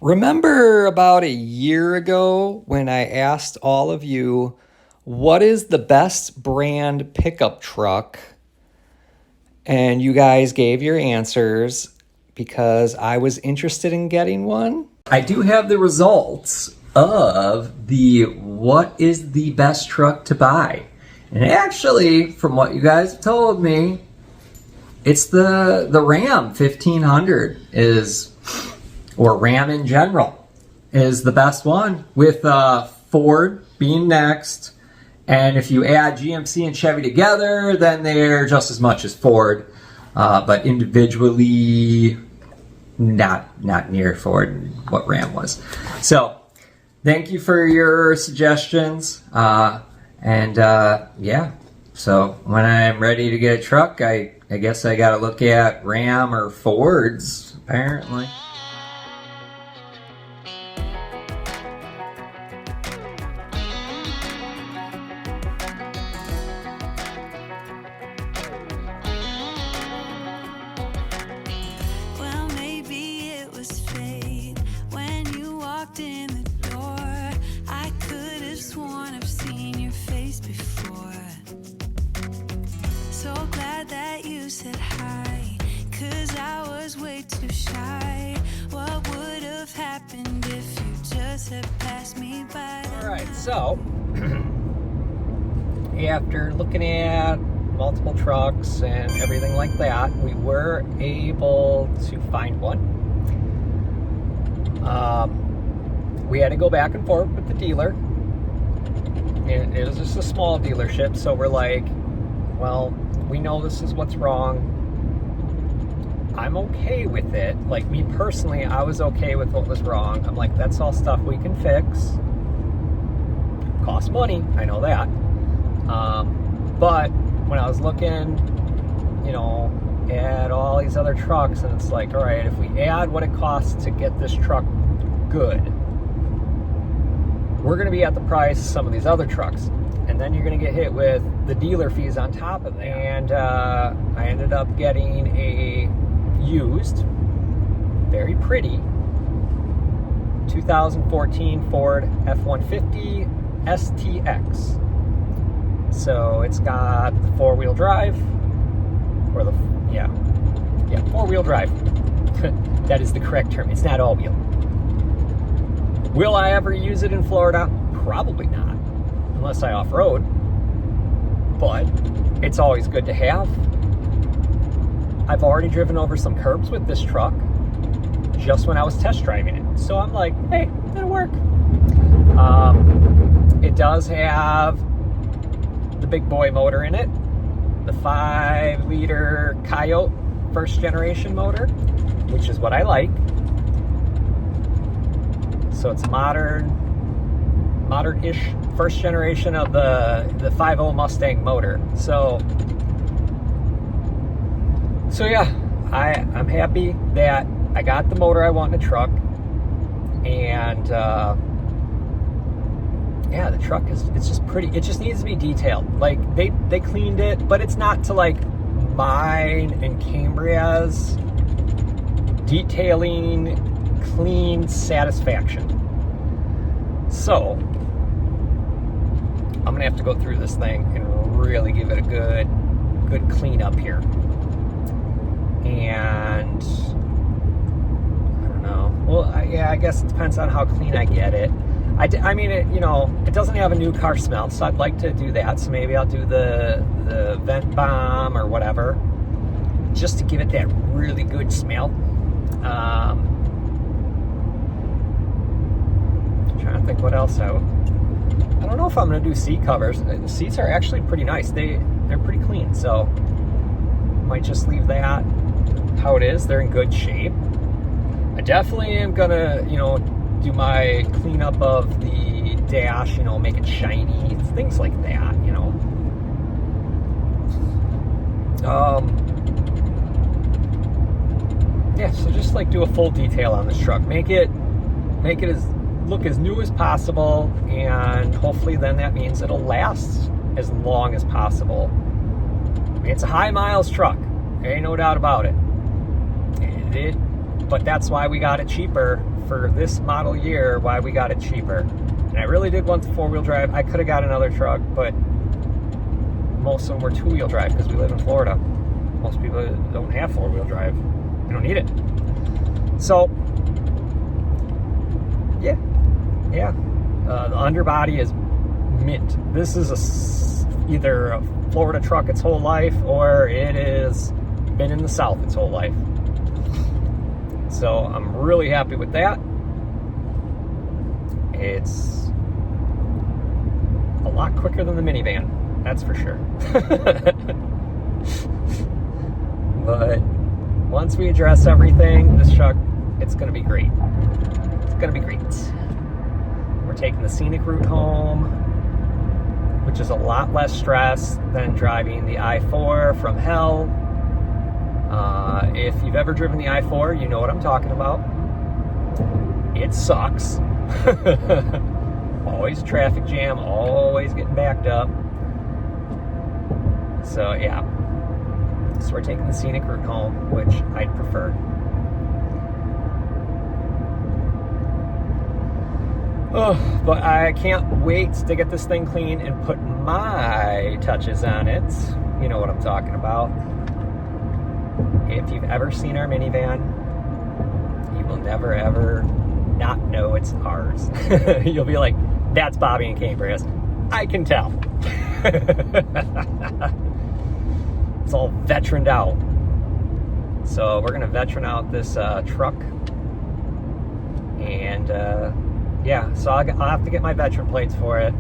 Remember about a year ago when I asked all of you, what is the best brand pickup truck? And you guys gave your answers because I was interested in getting one. I do have the results of the what is the best truck to buy. And actually, from what you guys have told me, it's the Ram 1500 or Ram in general, is the best one, with Ford being next. And if you add GMC and Chevy together, then they're just as much as Ford, but individually, not near Ford, what Ram was. So, thank you for your suggestions. Yeah, so when I'm ready to get a truck, I guess I gotta look at Ram or Fords, apparently. So, after looking at multiple trucks and everything like that, we were able to find one. We had to go back and forth with the dealer. And it was just a small dealership, so we're like, well, we know this is what's wrong. I'm okay with it. Like, me personally, I was okay with what was wrong. I'm like, that's all stuff we can fix. Cost money, I know that. But when I was looking, at all these other trucks, and it's like, all right, if we add what it costs to get this truck good, we're going to be at the price of some of these other trucks. And then you're going to get hit with the dealer fees on top of that. And I ended up getting a used, very pretty, 2014 Ford F-150 STX. So it's got the four-wheel drive, or four-wheel drive. That is the correct term. It's not all-wheel. Will I ever use it in Florida? Probably not, unless I off-road. But it's always good to have. I've already driven over some curbs with this truck just when I was test driving it. So I'm like, hey, that'll work. It does have the big boy motor in it, the 5-liter Coyote first generation motor, which is what I like. So it's modern-ish first generation of the 5.0 Mustang motor. So yeah, I'm happy that I got the motor I want in a truck, and yeah, the truck it's just pretty. It just needs to be detailed. Like, they cleaned it, but it's not to like mine and Cambria's detailing, clean satisfaction. So I'm gonna have to go through this thing and really give it a good clean up here. And I don't know. Well, I guess it depends on how clean I get it. I mean, it doesn't have a new car smell, so I'd like to do that. So maybe I'll do the vent bomb or whatever, just to give it that really good smell. I'm trying to think what else I don't know if I'm going to do seat covers. The seats are actually pretty nice. They're pretty clean, so might just leave that how it is. They're in good shape. I definitely am going to, do my cleanup of the dash, make it shiny, things like that, Yeah, so just like do a full detail on this truck, make it look as new as possible, and hopefully then that means it'll last as long as possible. I mean, it's a high miles truck, there ain't no doubt about it. But that's why we got it cheaper for this model year why we got it cheaper. And I really did want the 4-wheel drive. I could have got another truck, but most of them were 2-wheel drive because we live in Florida. Most people don't have 4-wheel drive. You don't need it. So, yeah. The underbody is mint. This is either a Florida truck its whole life, or it has been in the South its whole life. So I'm really happy with that. It's a lot quicker than the minivan, that's for sure. But once we address everything, this truck, it's gonna be great. It's gonna be great. We're taking the scenic route home, which is a lot less stress than driving the I-4 from hell. If you've ever driven the I-4, you know what I'm talking about. It sucks. Always traffic jam, always getting backed up. So yeah. So we're taking the scenic route home, which I'd prefer. Oh, but I can't wait to get this thing clean and put my touches on it. You know what I'm talking about. If you've ever seen our minivan, you will never ever not know it's ours. You'll be like, that's Bobby and Cambria's. I can tell. It's all veteraned out. So we're gonna veteran out this truck. And yeah, so I'll have to get my veteran plates for it.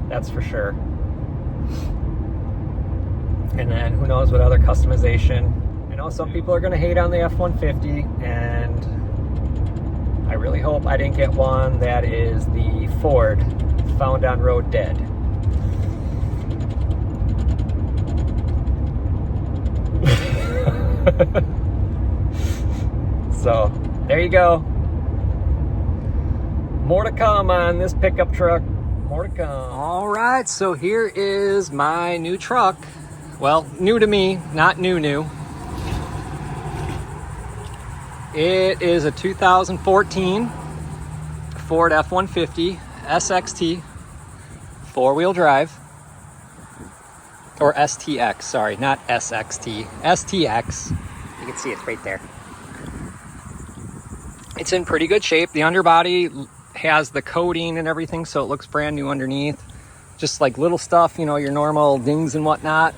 That's for sure. And then who knows what other customization. I know some people are gonna hate on the F-150, and I really hope I didn't get one that is the Ford found on road dead. So there you go. More to come on this pickup truck. More to come. All right, so here is my new truck. Well, new to me, not new. It is a 2014 Ford F-150 SXT 4-wheel drive. Or STX, sorry, not SXT. STX. You can see it right there. It's in pretty good shape. The underbody has the coating and everything, so it looks brand new underneath. Just like little stuff, you know, your normal dings and whatnot.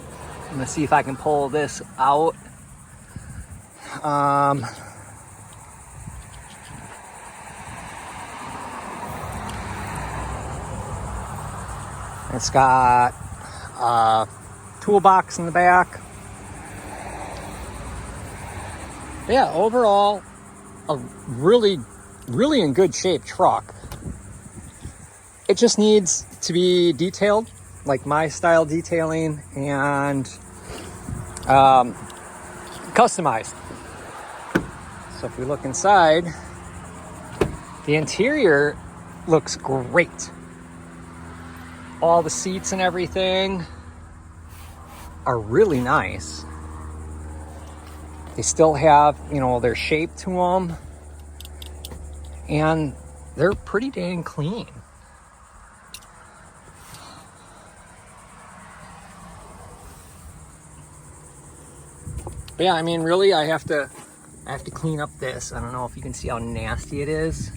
I'm gonna see if I can pull this out. It's got a toolbox in the back. Yeah, overall, a really in good shape truck. It just needs to be detailed, like my style detailing, and customized. So if we look inside, the interior looks great. All the seats and everything are really nice. They still have, you know, their shape to them, and they're pretty dang clean. But yeah, I mean, really, I have to clean up this. I don't know if you can see how nasty it is,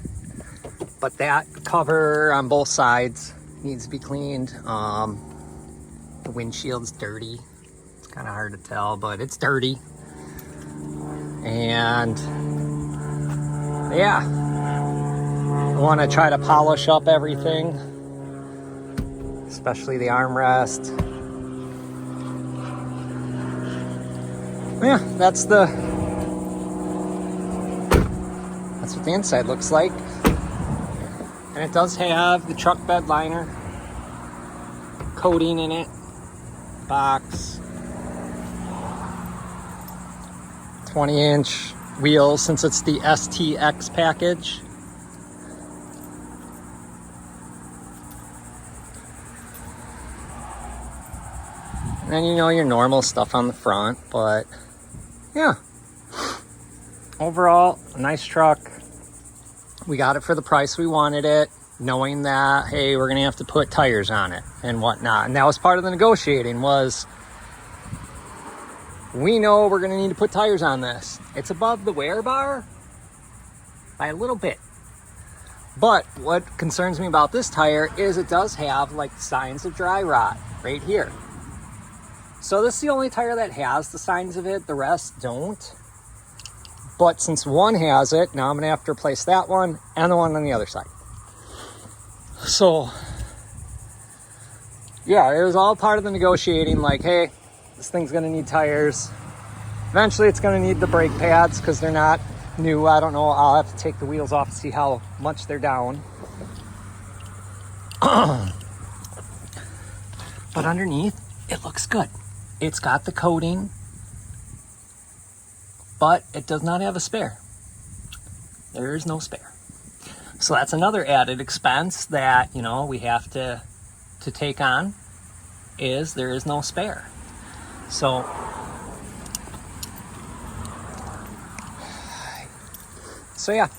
but that cover on both sides needs to be cleaned. The windshield's dirty. It's kind of hard to tell, but it's dirty. And yeah, I want to try to polish up everything, especially the armrest. Yeah, that's what the inside looks like. And it does have the truck bed liner coating in it, box, 20-inch wheels since it's the STX package. And then, you know, your normal stuff on the front, but yeah. Overall, a nice truck. we got it for the price we wanted it, knowing that, hey, we're gonna have to put tires on it and whatnot. And that was part of the negotiating, was we know we're gonna need to put tires on this. It's above the wear bar by a little bit. But what concerns me about this tire is it does have like signs of dry rot right here. So this is the only tire that has the signs of it, the rest don't. But since one has it, now I'm gonna have to replace that one and the one on the other side. So yeah, it was all part of the negotiating, like, hey, this thing's gonna need tires. Eventually it's gonna need the brake pads because they're not new. I don't know, I'll have to take the wheels off and see how much they're down. But underneath, it looks good. It's got the coating, but it does not have a spare. There is no spare. So that's another added expense that, you know, we have to take on, is there is no spare. So yeah,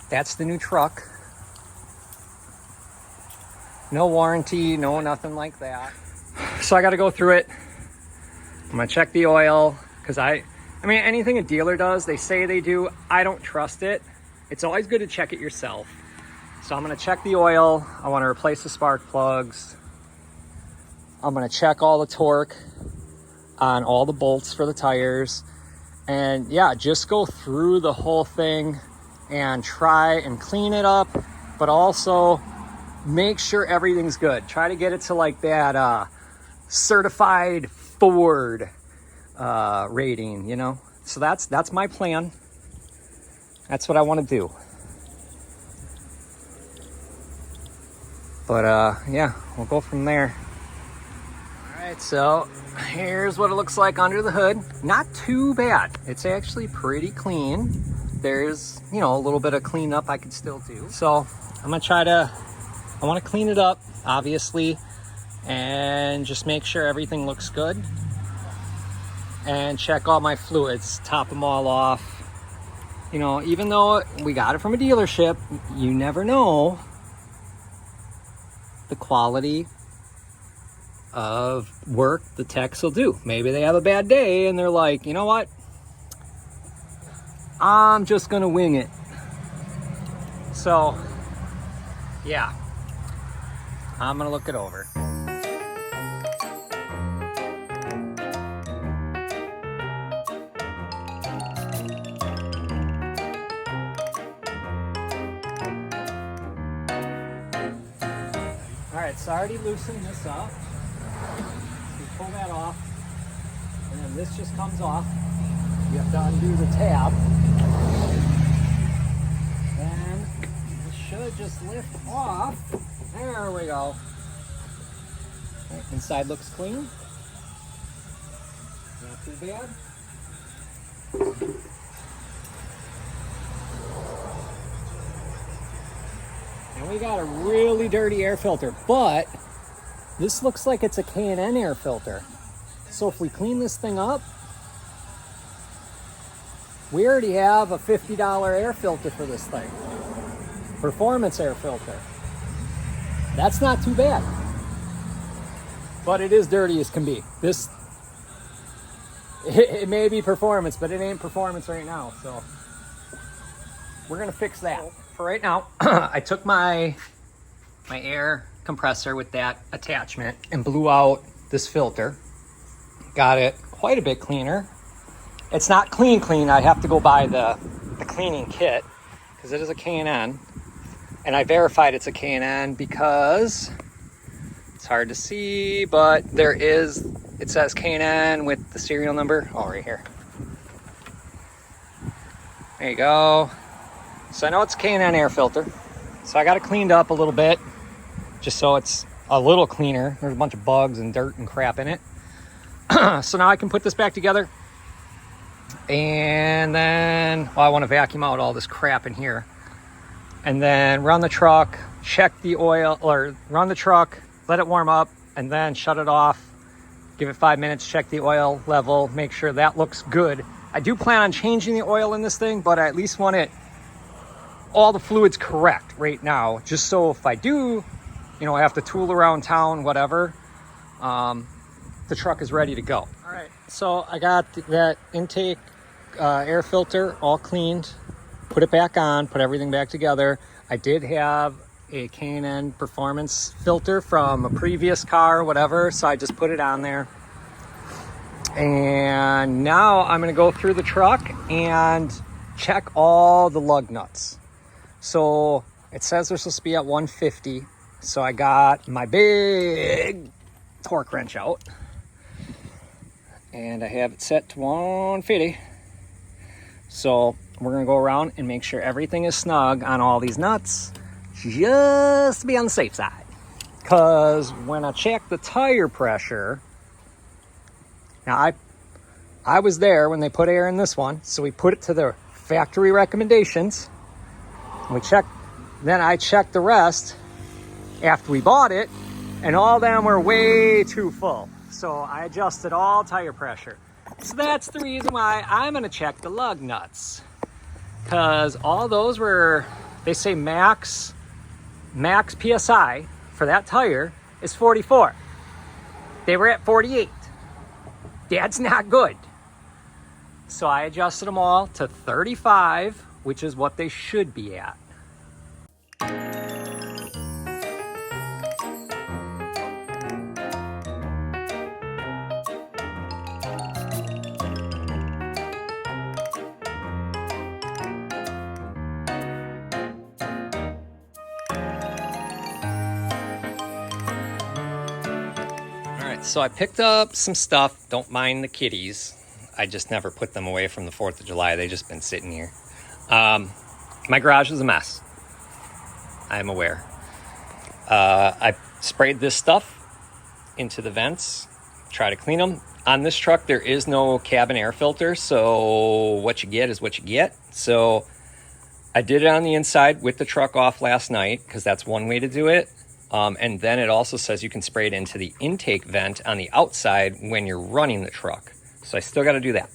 that's the new truck. No warranty, no nothing like that. So I got to go through it. I'm gonna check the oil, because I mean, anything a dealer does, they say they do, I don't trust it. It's always good to check it yourself. So I'm gonna check the oil. I want to replace the spark plugs. I'm gonna check all the torque on all the bolts for the tires. And yeah, just go through the whole thing and try and clean it up, but also make sure everything's good. Try to get it to like that certified Ford rating, you know? So that's my plan. That's what I want to do. But yeah, we'll go from there. All right, so here's what it looks like under the hood. Not too bad. It's actually pretty clean. There's, you know, a little bit of cleanup I could still do. So I'm gonna I want to clean it up, obviously, and just make sure everything looks good. And check all my fluids, top them all off. You know, even though we got it from a dealership, you never know the quality of work the techs will do. Maybe they have a bad day and they're like, you know what? I'm just gonna wing it. So, yeah, I'm gonna look it over. All right, so I already loosened this up. You pull that off, and then this just comes off. You have to undo the tab. And it should just lift off. There we go. Right, inside looks clean. Not too bad. And we got a really dirty air filter, but this looks like it's a K&N air filter. So if we clean this thing up, we already have a $50 air filter for this thing. Performance air filter. That's not too bad. But it is dirty as can be. It may be performance, but it ain't performance right now. So we're gonna fix that. For right now, I took my air compressor with that attachment and blew out this filter. Got it quite a bit cleaner. It's not clean. I have to go buy the cleaning kit because it is a K&N. And I verified it's a K&N because it's hard to see, but it says K&N with the serial number. Oh, right here. There you go. So I know it's a K&N air filter. So I got it cleaned up a little bit just so it's a little cleaner. There's a bunch of bugs and dirt and crap in it. So now I can put this back together. And then, well, I want to vacuum out all this crap in here. And then run the truck, check the oil, or run the truck, let it warm up, and then shut it off. Give it 5 minutes, check the oil level, make sure that looks good. I do plan on changing the oil in this thing, but I at least want it all the fluids correct right now, just so if I do, you know, I have to tool around town, whatever, the truck is ready to go. All right, so I got that intake air filter all cleaned, put it back on, put everything back together. I did have a K&N performance filter from a previous car, whatever, so I just put it on there. And now I'm going to go through the truck and check all the lug nuts. So it says they're supposed to be at 150. So I got my big torque wrench out and I have it set to 150. So we're going to go around and make sure everything is snug on all these nuts, just to be on the safe side. Because when I check the tire pressure, now I was there when they put air in this one, so we put it to the factory recommendations. Then I checked the rest after we bought it, and all of them were way too full. So I adjusted all tire pressure. So that's the reason why I'm gonna check the lug nuts. Because all those were, they say max PSI for that tire is 44. They were at 48. That's not good. So I adjusted them all to 35, which is what they should be at. So I picked up some stuff. Don't mind the kitties. I just never put them away from the 4th of July. They've just been sitting here. My garage is a mess. I'm aware. I sprayed this stuff into the vents, try to clean them. On this truck, there is no cabin air filter, so what you get is what you get. So I did it on the inside with the truck off last night, because that's one way to do it. And then it also says you can spray it into the intake vent on the outside when you're running the truck. So I still got to do that.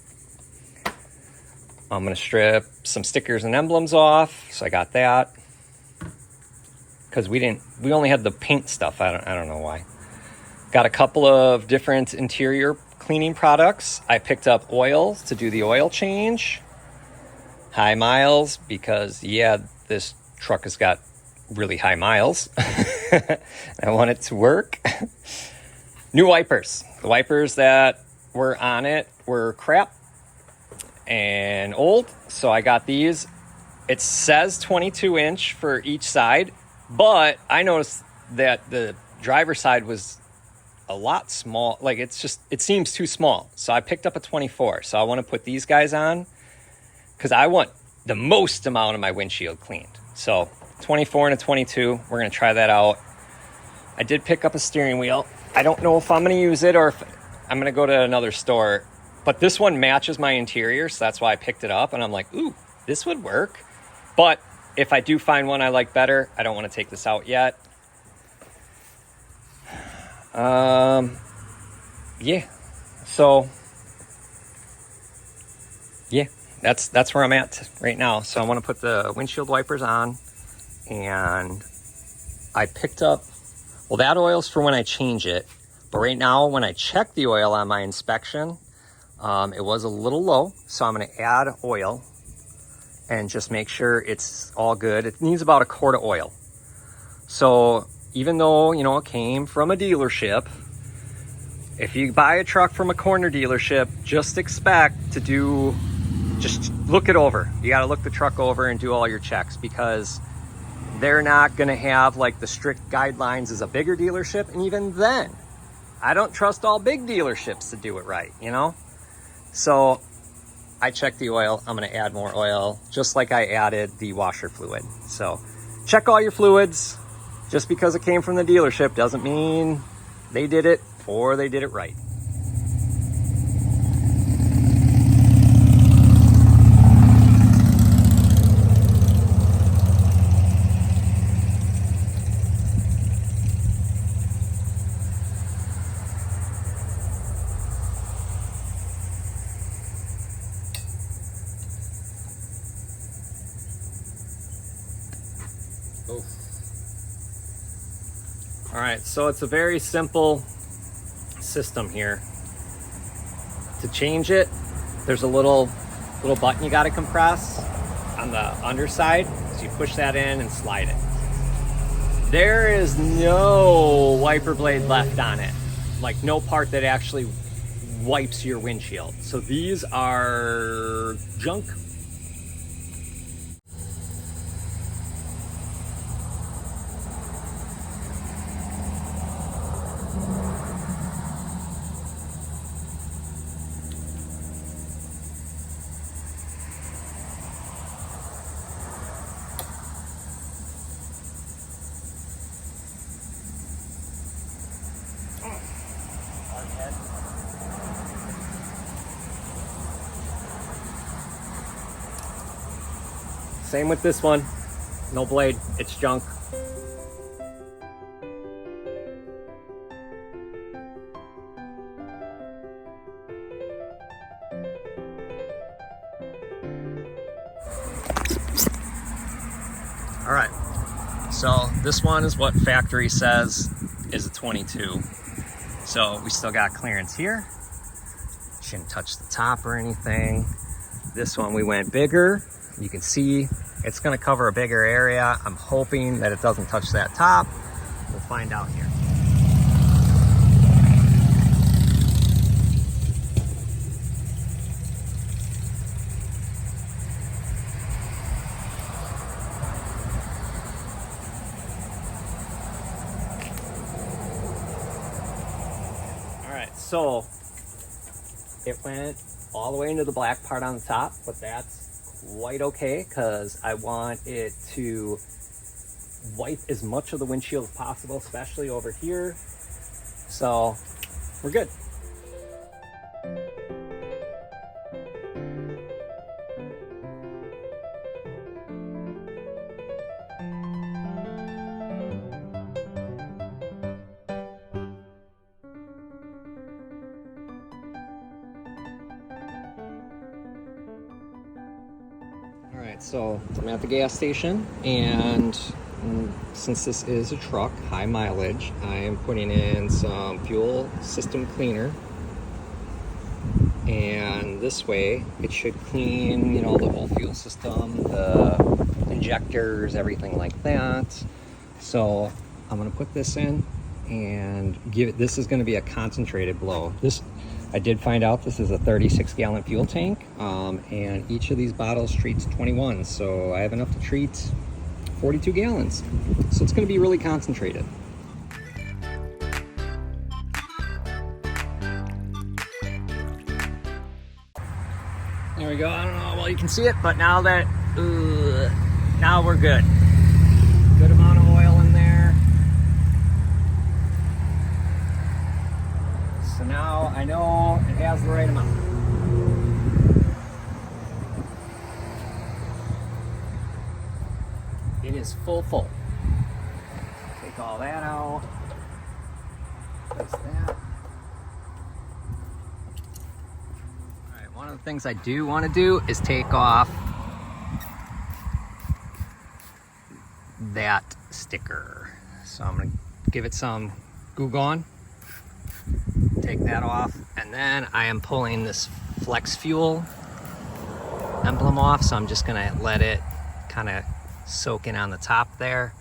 I'm going to strip some stickers and emblems off. So I got that. Because we only had the paint stuff. I don't know why. Got a couple of different interior cleaning products. I picked up oil to do the oil change. High miles, because this truck has got really high miles. I want it to work. New wipers. The wipers that were on it were crap and old, so I got these. It says 22-inch for each side, but I noticed that the driver's side was a lot small. Like, it seems too small. So I picked up a 24. So I want to put these guys on because I want the most amount of my windshield cleaned. So 24 and a 22, we're going to try that out. I did pick up a steering wheel. I don't know if I'm going to use it or if I'm going to go to another store, but this one matches my interior, so that's why I picked it up, and I'm like, ooh, this would work. But if I do find one I like better, I don't want to take this out yet. That's where I'm at right now. So I want to put the windshield wipers on, and I picked up, well, that oil's for when I change it, but right now when I check the oil on my inspection, it was a little low, so I'm going to add oil and just make sure it's all good. It needs about a quart of oil. So even though, it came from a dealership, if you buy a truck from a corner dealership, just look it over. You got to look the truck over and do all your checks, because they're not going to have like the strict guidelines as a bigger dealership. And even then, I don't trust all big dealerships to do it right, So I checked the oil. I'm going to add more oil, just like I added the washer fluid. So check all your fluids. Just because it came from the dealership doesn't mean they did it or they did it right. Oh. All right, so it's a very simple system here. To change it, there's a little button you got to compress on the underside. So you push that in and slide it. There is no wiper blade left on it, like no part that actually wipes your windshield. So these are junk. Same with this one, no blade, it's junk. All right, so this one is what factory says is a 22. So we still got clearance here. Shouldn't touch the top or anything. This one we went bigger. You can see it's going to cover a bigger area. I'm hoping that it doesn't touch that top. We'll find out here. All right, so it went all the way into the black part on the top, but that's quite okay because I want it to wipe as much of the windshield as possible, especially over here. So we're good. All right, so I'm at the gas station, and since this is a truck, high mileage, I am putting in some fuel system cleaner. And this way, it should clean, you know, the whole fuel system, the injectors, everything like that. So I'm gonna put this in and give it, this is gonna be a concentrated blow. I did find out this is a 36-gallon fuel tank, and each of these bottles treats 21, so I have enough to treat 42 gallons. So it's going to be really concentrated. There we go. I don't know, well, you can see it, but now that, now we're good. Good amount of oil in there. So now I know it has the right amount. It is full. Take all that out. Place that. Alright, one of the things I do want to do is take off that sticker. So I'm going to give it some Goo Gone. Take that off, and then I am pulling this Flex Fuel emblem off, so I'm just gonna let it kind of soak in on the top there.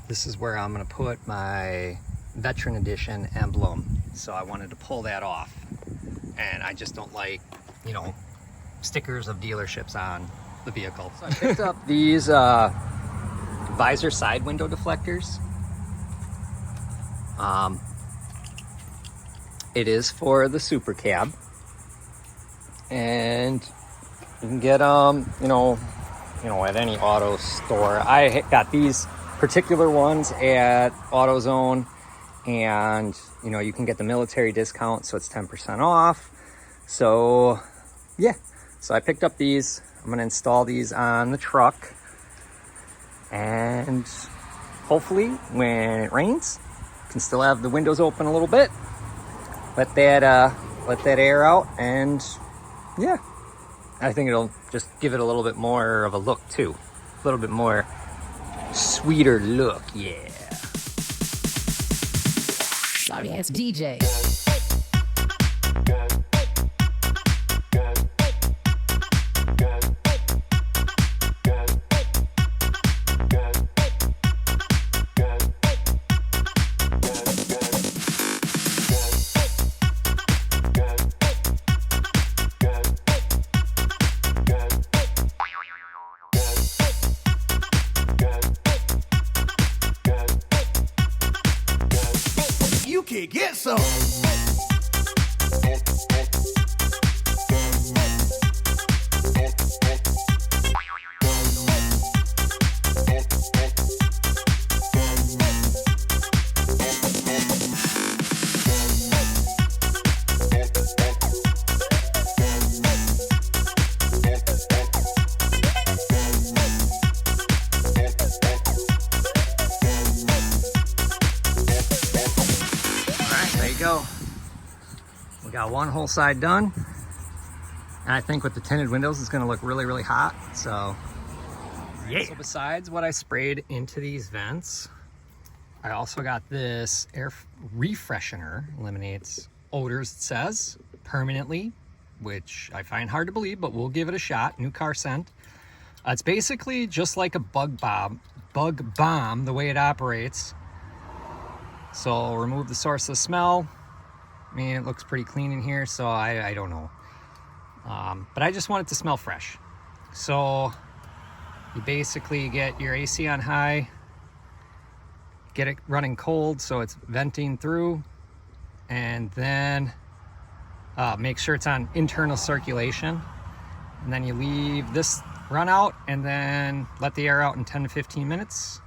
This is where I'm gonna put my Veteran Edition emblem, so I wanted to pull that off, and I just don't like, you know, stickers of dealerships on the vehicle. So I picked up these visor side window deflectors. It is for the Super Cab, and you can get them, you know, at any auto store. I got these particular ones at AutoZone, and you know, you can get the military discount, so it's 10% off. So yeah, so I picked up these. I'm gonna install these on the truck, and hopefully when it rains, you can still have the windows open a little bit. Let that air out, and yeah, I think it'll just give it a little bit more of a look too, a little bit more sweeter look, yeah. Sorry ass DJ. You can get some. There you go. We got one whole side done. And I think with the tinted windows, it's gonna look really, really hot. So, yeah. So besides what I sprayed into these vents, I also got this air refreshener. Eliminates odors, it says, permanently, which I find hard to believe, but we'll give it a shot. New car scent. It's basically just like a bug bomb, the way it operates. So remove the source of the smell. I mean, it looks pretty clean in here, so I don't know. But I just want it to smell fresh. So you basically get your AC on high, get it running cold so it's venting through, and then make sure it's on internal circulation. And then you leave this run out and then let the air out in 10 to 15 minutes.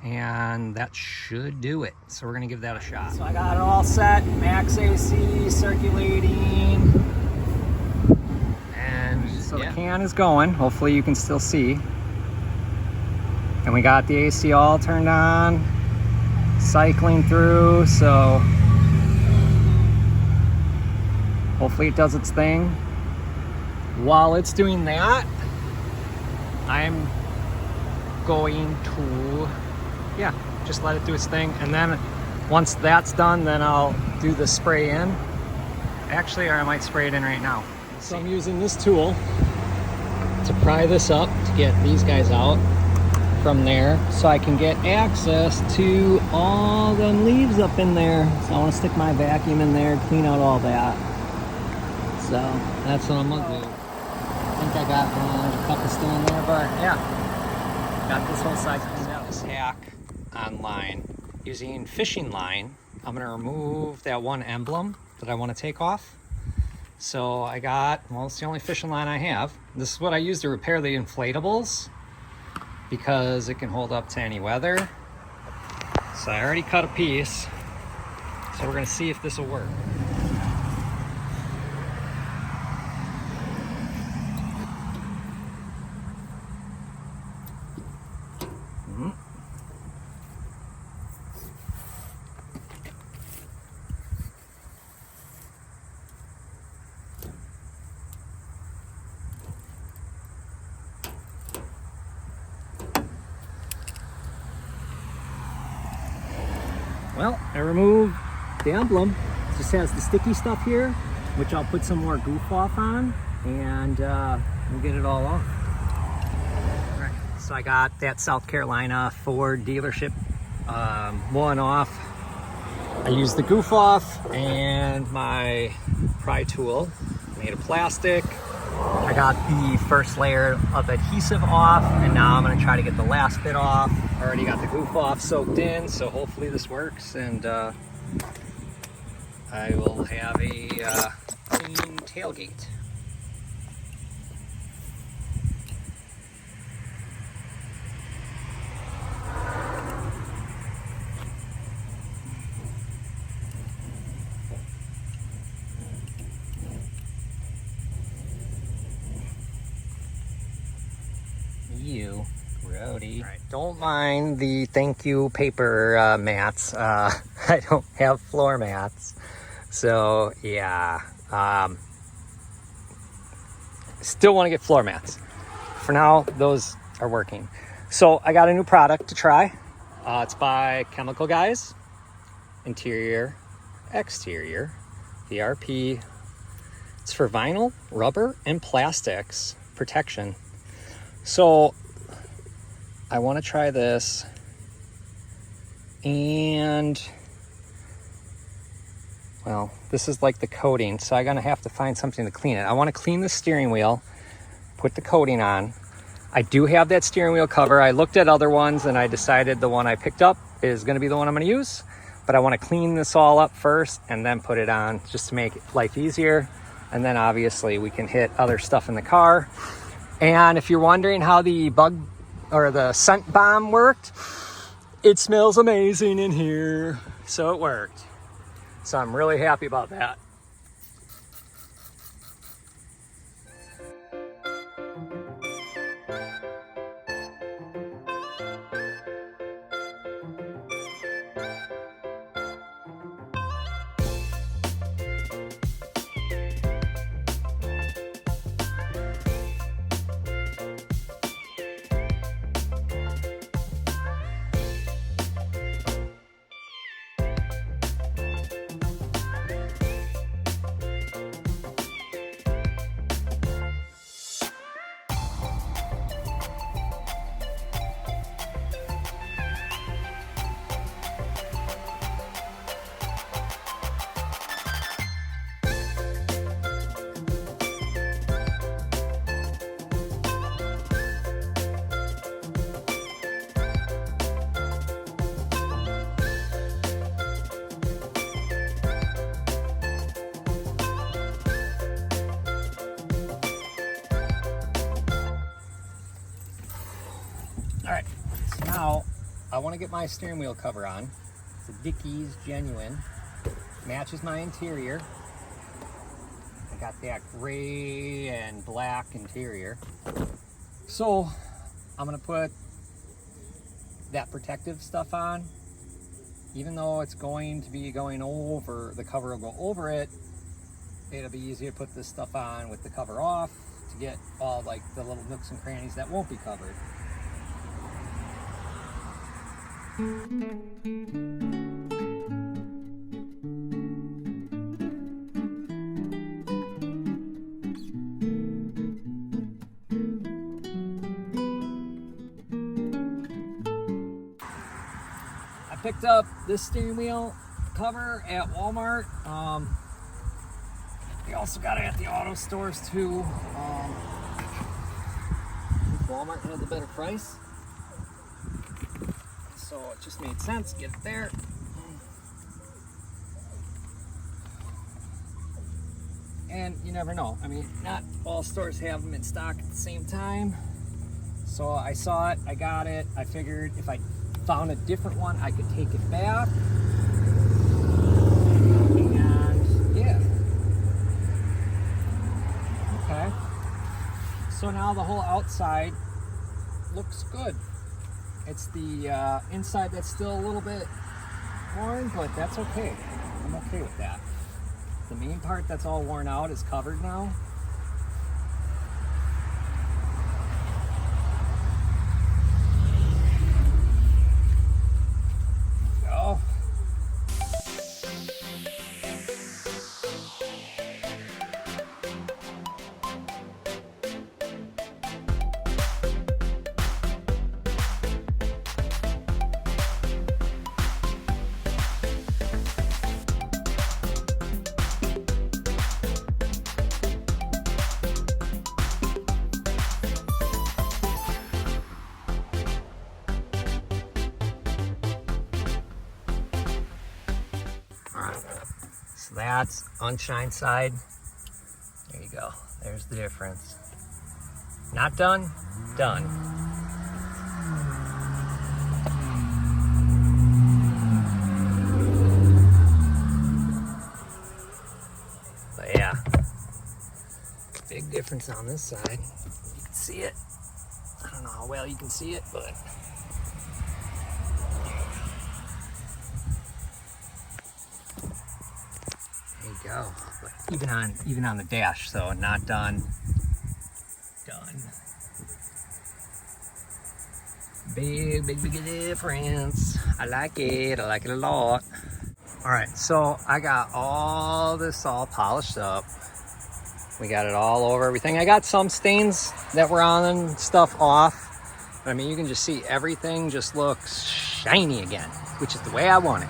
And that should do it. So we're gonna give that a shot. So I got it all set, max AC circulating. And so the can is going. Hopefully you can still see. And we got the AC all turned on, cycling through, so hopefully it does its thing. While it's doing that, I'm going to just let it do its thing, and then once that's done, then I'll do the spray in. Actually, or I might spray it in right now. So I'm using this tool to pry this up to get these guys out from there, so I can get access to all them leaves up in there. So I want to stick my vacuum in there, clean out all that. So that's what I'm gonna do. I think I got a couple still in there, but yeah, got this whole side cleaned out. This hack online using fishing line. I'm gonna remove that one emblem that I want to take off. So I got, well, it's the only fishing line I have. This is what I use to repair the inflatables because it can hold up to any weather. So I already cut a piece. So we're gonna see if this will work. Well, I removed the emblem. It just has the sticky stuff here, which I'll put some more goof off on, and we'll get it all off. All right, so I got that South Carolina Ford dealership one off. I used the goof off and my pry tool, made of plastic. I got the first layer of adhesive off, and now I'm gonna try to get the last bit off. I already got the goof off soaked in, so hopefully this works, and I will have a clean tailgate. You grody. Right. Don't mind the thank you paper mats. I don't have floor mats. So yeah, still want to get floor mats. For now, those are working. So I got a new product to try. It's by Chemical Guys. Interior, exterior, VRP. It's for vinyl, rubber, and plastics protection. So I want to try this, and well, this is like the coating, so I'm gonna have to find something to clean it. I want to clean the steering wheel, put the coating on. I do have that steering wheel cover. I looked at other ones and I decided the one I picked up is gonna be the one I'm gonna use, but I want to clean this all up first and then put it on just to make life easier. And then obviously we can hit other stuff in the car. And if you're wondering how the bug or the scent bomb worked, it smells amazing in here. So it worked. So I'm really happy about that. All right, so now I want to get my steering wheel cover on. It's a Dickies Genuine. Matches my interior. I got that gray and black interior. So I'm gonna put that protective stuff on. Even though it's going to be going over, the cover will go over it, it'll be easier to put this stuff on with the cover off to get all like the little nooks and crannies that won't be covered. I picked up this steering wheel cover at Walmart. We also got it at the auto stores too. Walmart had the better price. So it just made sense, get it there. And you never know. I mean, not all stores have them in stock at the same time. So I saw it, I got it. I figured if I found a different one, I could take it back. And yeah. Okay. So now the whole outside looks good. It's the inside that's still a little bit worn, but that's okay. I'm okay with that. The main part that's all worn out is covered now. Go. So that's unshine side. There you go. There's the difference. Not done, done. But yeah, big difference on this side. You can see it. I don't know how well you can see it, but go. But even on the dash, so not done, done. Big difference. I like it a lot. All right, so I got all this all polished up. We got it all over everything. I got some stains that were on and stuff off. But I mean, you can just see everything just looks shiny again, which is the way I want it.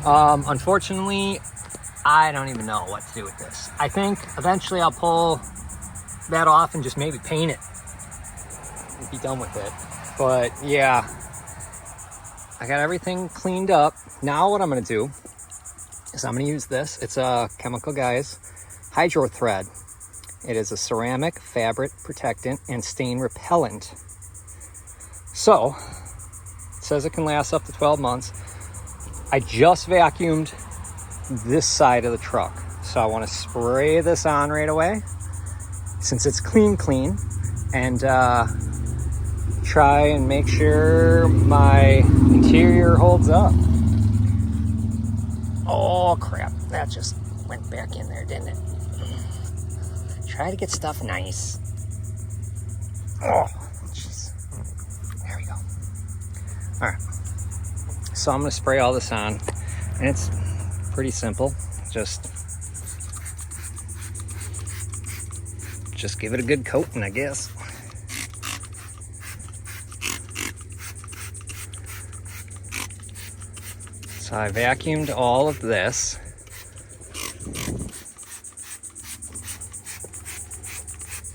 Unfortunately, I don't even know what to do with this. I think eventually I'll pull that off and just maybe paint it and be done with it. But yeah, I got everything cleaned up. Now what I'm gonna do is I'm gonna use this. It's a Chemical Guys Hydro Thread. It is a ceramic fabric protectant and stain repellent. So, it says it can last up to 12 months. I just vacuumed this side of the truck. So I wanna spray this on right away, since it's clean, and try and make sure my interior holds up. Oh crap, that just went back in there, didn't it? Try to get stuff nice. Oh, jeez. There we go. All right, so I'm gonna spray all this on, and it's pretty simple. Just give it a good coating, I guess. So I vacuumed all of this.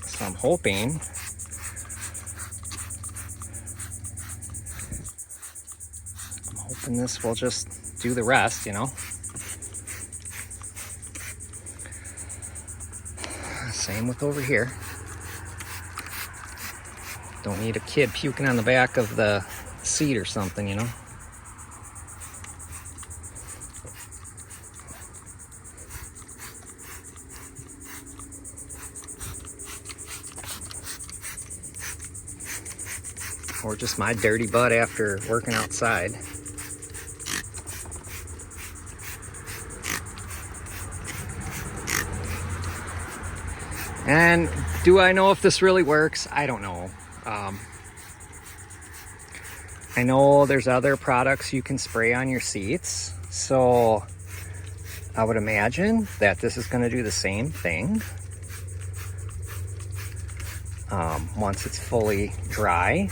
So I'm hoping this will just do the rest, you know. Same with over here. Don't need a kid puking on the back of the seat or something, you know. Or just my dirty butt after working outside. And do I know if this really works? I don't know. I know there's other products you can spray on your seats, so I would imagine that this is going to do the same thing once it's fully dry.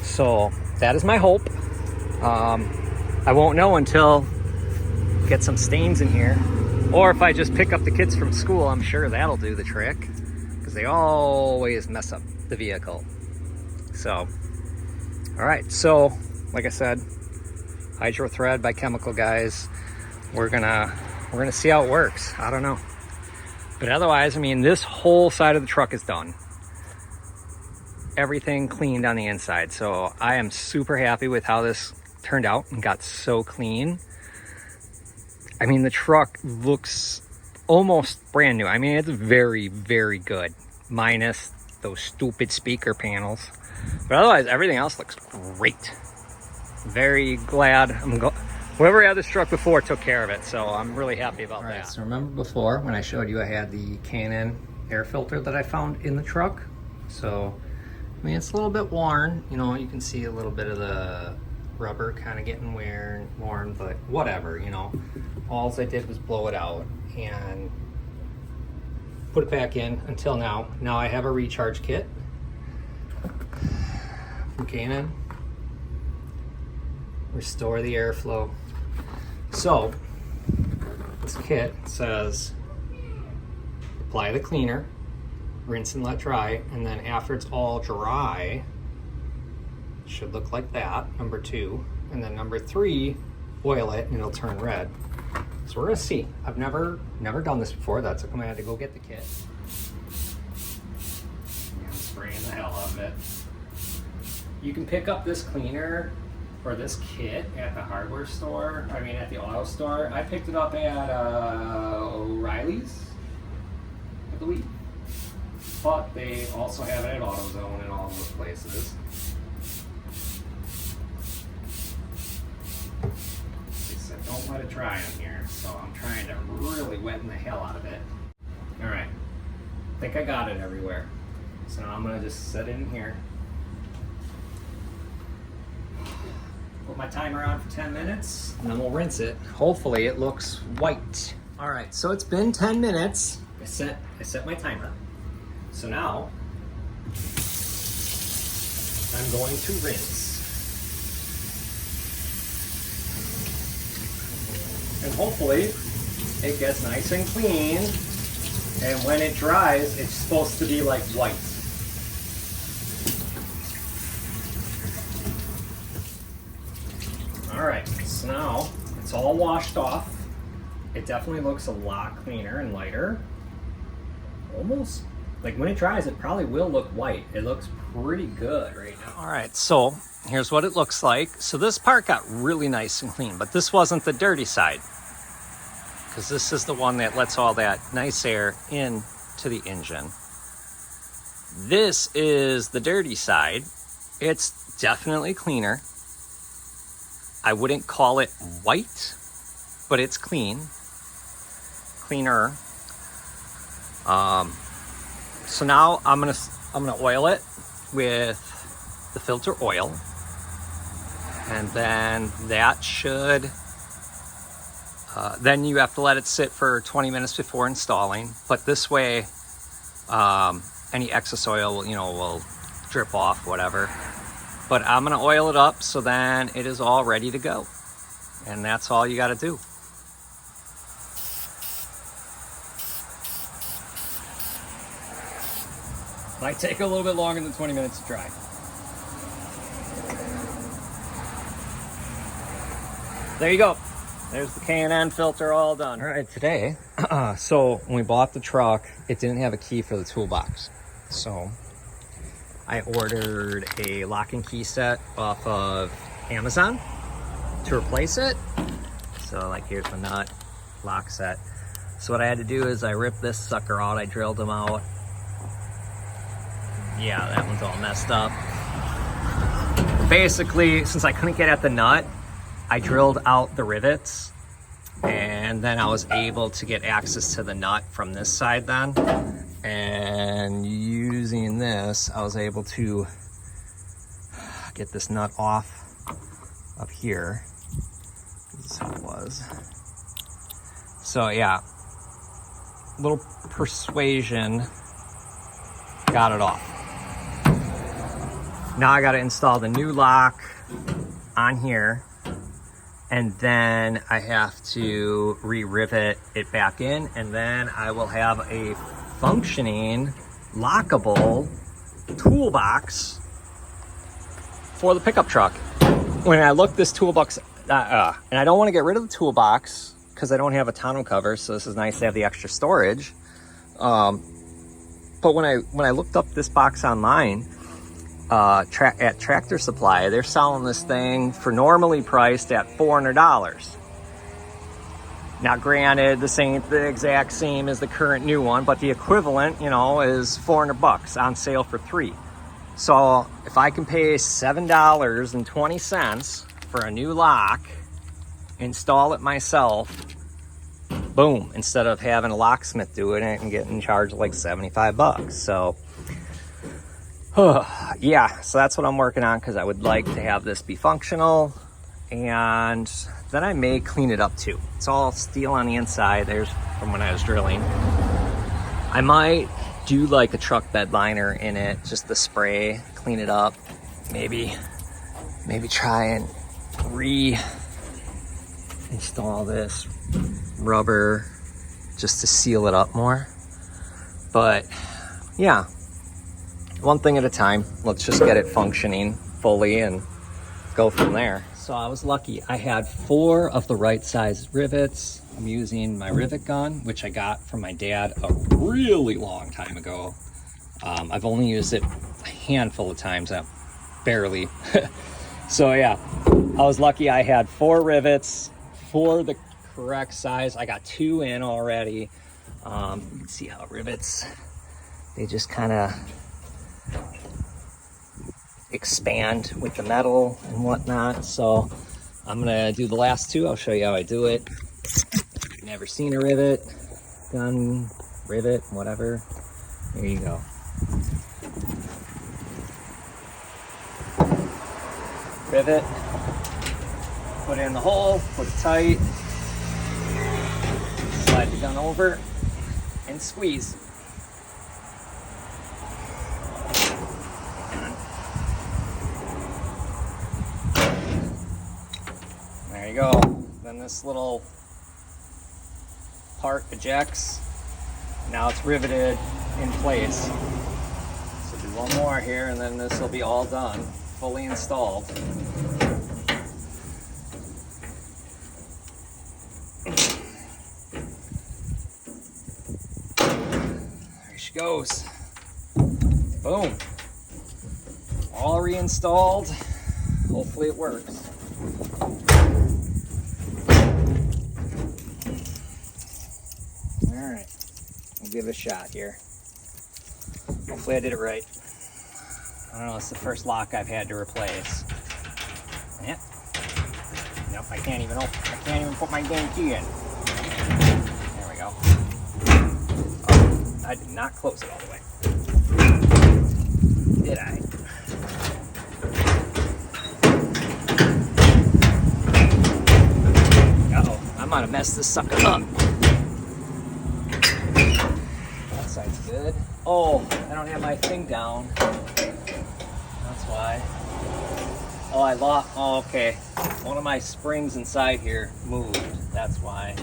So that is my hope. I won't know until I get some stains in here, or if I just pick up the kids from school, I'm sure that'll do the trick, because they always mess up the vehicle. So, all right. So, like I said, Hydro Thread by Chemical Guys. We're gonna see how it works. I don't know, but otherwise, I mean, this whole side of the truck is done. Everything cleaned on the inside, so I am super happy with how this turned out and got so clean. I mean, the truck looks almost brand new. I mean, it's very, very good, minus those stupid speaker panels, but otherwise everything else looks great. Very glad whoever had this truck before took care of it, so I'm really happy about that. All right, so remember before when I showed you I had the K&N air filter that I found in the truck? So I mean, it's a little bit worn, you know, you can see a little bit of the rubber kind of getting worn, but whatever, you know. All I did was blow it out and put it back in until now. Now I have a recharge kit from K&N. Restore the airflow. So, this kit says apply the cleaner, rinse and let dry, and then after it's all dry, it should look like that, number 2. And then number 3, oil it and it'll turn red. So we're gonna see. I've never done this before. That's how come I had to go get the kit. I'm spraying the hell out of it. You can pick up this cleaner or this kit at the hardware store. I mean, at the auto store. I picked it up at O'Reilly's, I believe. But they also have it at AutoZone and all those places. They said don't let it dry in here, so I'm trying to really wetten the hell out of it. All right, I think I got it everywhere. So now I'm gonna just set it in here. Put my timer on for 10 minutes and then we'll rinse it. Hopefully it looks white. All right, so it's been 10 minutes. I set my timer. So now I'm going to rinse. And hopefully it gets nice and clean. And when it dries, it's supposed to be like white. All right, so now it's all washed off. It definitely looks a lot cleaner and lighter. Almost, like when it dries, it probably will look white. It looks pretty good right now. All right, so here's what it looks like. So this part got really nice and clean, but this wasn't the dirty side, because this is the one that lets all that nice air into the engine. This is the dirty side. It's definitely cleaner. I wouldn't call it white, but it's cleaner. So now I'm gonna oil it with the filter oil, and then that should. Then you have to let it sit for 20 minutes before installing. But this way, any excess oil will drip off, whatever. But I'm gonna oil it up so then it is all ready to go. And that's all you gotta do. Might take a little bit longer than 20 minutes to dry. There you go. There's the K&N filter all done. All right, today, so when we bought the truck, it didn't have a key for the toolbox. So I ordered a lock and key set off of Amazon to replace it. So like here's the nut, lock set. So what I had to do is I ripped this sucker out, I drilled them out. Yeah, that one's all messed up. Basically, since I couldn't get at the nut, I drilled out the rivets, and then I was able to get access to the nut from this side then. And using this, I was able to get this nut off up here. This is how it was. So yeah, little persuasion, got it off. Now I gotta install the new lock on here, and then I have to re-rivet it back in, and then I will have a functioning, lockable toolbox for the pickup truck. When I look this toolbox, and I don't want to get rid of the toolbox because I don't have a tonneau cover, so this is nice to have the extra storage. But when I looked up this box online, at Tractor Supply, they're selling this thing for normally priced at $400. Now granted, this ain't the exact same as the current new one, but the equivalent, is $400 on sale for $3. So if I can pay $7.20 for a new lock, install it myself, boom, instead of having a locksmith do it and getting charged like $75. So yeah, so that's what I'm working on, because I would like to have this be functional, and then I may clean it up too. It's all steel on the inside. There's from when I was drilling. I might do like a truck bed liner in it, just the spray, clean it up, maybe try and re-install this rubber just to seal it up more. But yeah, one thing at a time. Let's just get it functioning fully and go from there. So I was lucky. I had 4 of the right size rivets. I'm using my rivet gun, which I got from my dad a really long time ago. I've only used it a handful of times, barely. So yeah, I was lucky. I had 4 rivets for the correct size. I got 2 in already. You can see how rivets, they just kind of expand with the metal and whatnot. So I'm gonna do the last 2. I'll show you how I do it. Never seen a rivet gun, rivet, whatever. There you go. rivet, put it in the hole, put it tight, slide the gun over, and squeeze. There you go. Then this little part ejects. Now it's riveted in place. So do one more here and then this will be all done, fully installed. There she goes. Boom. All reinstalled. Hopefully it works. Alright, we'll give it a shot here. Hopefully I did it right. I don't know, it's the first lock I've had to replace. Yep. Nope, I can't even put my dang key in. There we go. Oh, I did not close it all the way. Did I? Uh-oh, I might have messed this sucker up. That side's good. Oh, I don't have my thing down. That's why. Oh, I lost. Oh, okay. One of my springs inside here moved. That's why.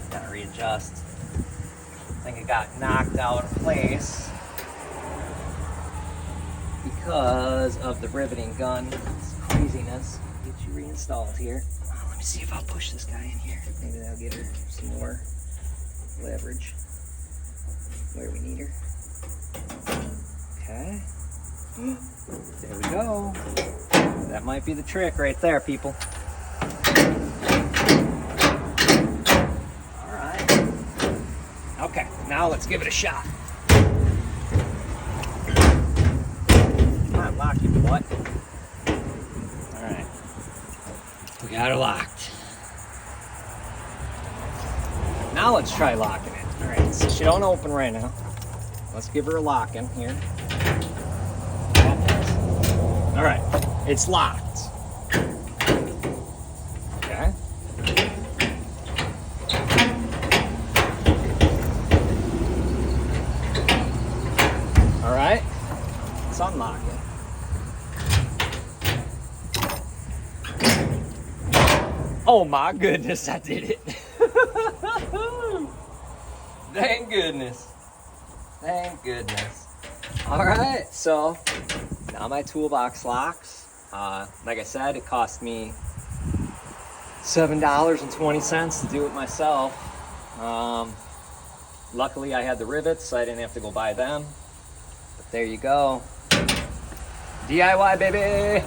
Gotta readjust. I think it got knocked out of place because of the riveting gun. It's craziness. Get you reinstalled here. Oh, let me see if I'll push this guy in here. Maybe that'll give her some more leverage where we need her. Okay. There we go. That might be the trick right there, people. All right. Okay, now let's give it a shot. Come on, lock you butt. All right. We got her locked. Now let's try locking it. All right, so she don't open right now. Let's give her a lock in here. All right, it's locked. Okay. All right, let's unlock it. Oh my goodness, I did it. Thank goodness. Thank goodness. All right, so now my toolbox locks. Like I said, it cost me $7.20 to do it myself. Luckily, I had the rivets, so I didn't have to go buy them. But there you go. DIY, baby.